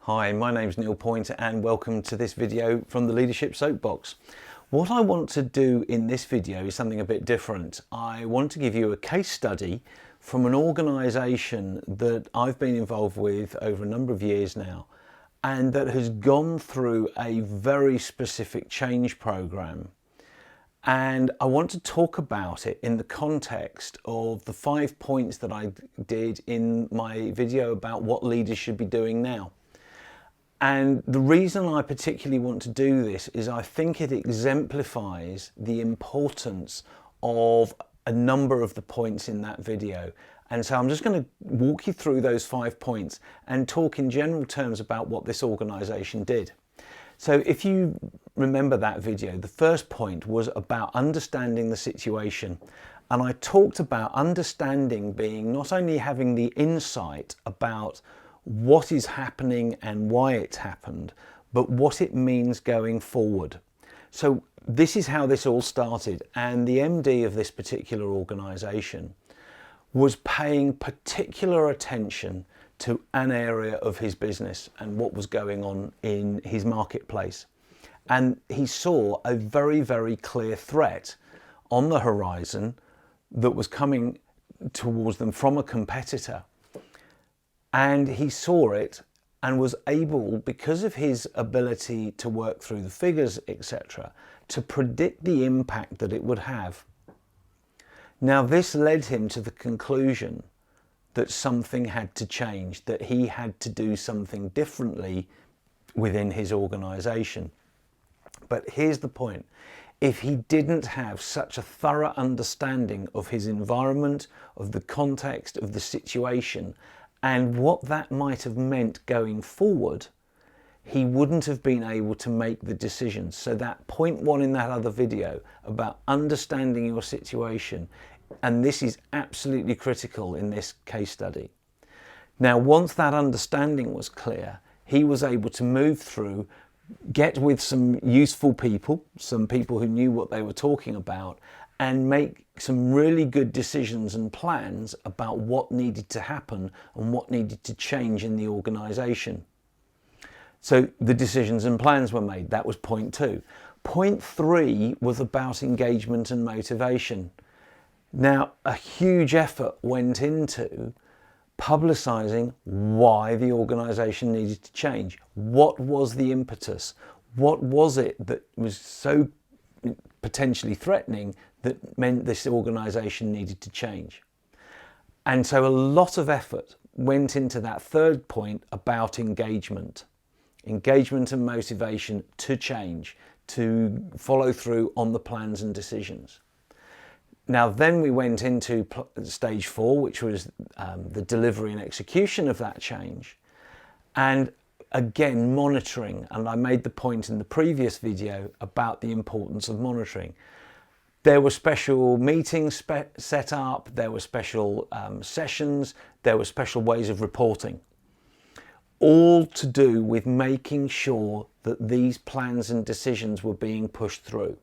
Hi, my name's Neil Pointer and welcome to this video from the Leadership Soapbox. What I want to do in this video is something a bit different. I want to give you a case study from an organisation that I've been involved with over a number of years now and that has gone through a very specific change programme. And I want to talk about it in the context of the 5 points that I did in my video about what leaders should be doing now. And the reason I particularly want to do this is I think it exemplifies the importance of a number of the points in that video. And so I'm just going to walk you through those 5 points and talk in general terms about what this organisation did. So if you remember that video, the first point was about understanding the situation. And I talked about understanding being not only having the insight about what is happening and why it's happened, but what it means going forward. So this is how this all started, and the MD of this particular organisation was paying particular attention to an area of his business and what was going on in his marketplace. And he saw a very, very clear threat on the horizon that was coming towards them from a competitor. And he saw it and was able, because of his ability to work through the figures, etc., to predict the impact that it would have. Now, this led him to the conclusion that something had to change, that he had to do something differently within his organisation. But here's the point. If he didn't have such a thorough understanding of his environment, of the context, of the situation, and what that might have meant going forward, he wouldn't have been able to make the decisions. So that point 1 in that other video about understanding your situation, and this is absolutely critical in this case study. Now, once that understanding was clear, he was able to move through, get with some useful people, some people who knew what they were talking about, and make some really good decisions and plans about what needed to happen and what needed to change in the organisation. So the decisions and plans were made. That was point 2. Point 3 was about engagement and motivation. Now, a huge effort went into publicising why the organisation needed to change. What was the impetus? What was it that was so potentially threatening that meant this organisation needed to change? And so a lot of effort went into that third point about engagement and motivation to change, to follow through on the plans and decisions. Now then we went into stage 4, which was the delivery and execution of that change, and again monitoring. And I made the point in the previous video about the importance of monitoring. There were special meetings set up, there were special sessions, there were special ways of reporting, all to do with making sure that these plans and decisions were being pushed through.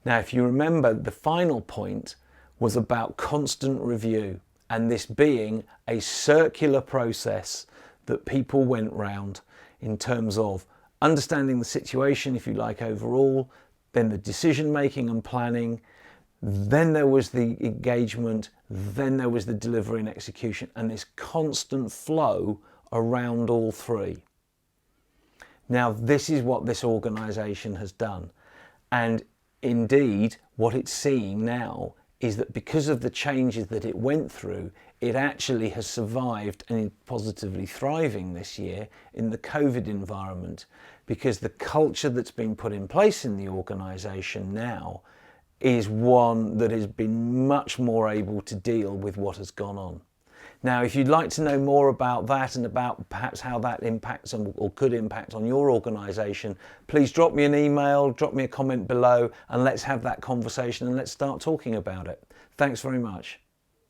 Now, if you remember, the final point was about constant review, and this being a circular process that people went round in terms of understanding the situation, if you like, overall, then the decision making and planning, then there was the engagement, then there was the delivery and execution, and this constant flow around all 3. Now, this is what this organisation has done, and indeed what it's seeing now is that because of the changes that it went through, it actually has survived and is positively thriving this year in the COVID environment, because the culture that's been put in place in the organisation now is one that has been much more able to deal with what has gone on. Now, if you'd like to know more about that and about perhaps how that impacts on, or could impact on your organisation, please drop me an email, drop me a comment below, and let's have that conversation and let's start talking about it. Thanks very much.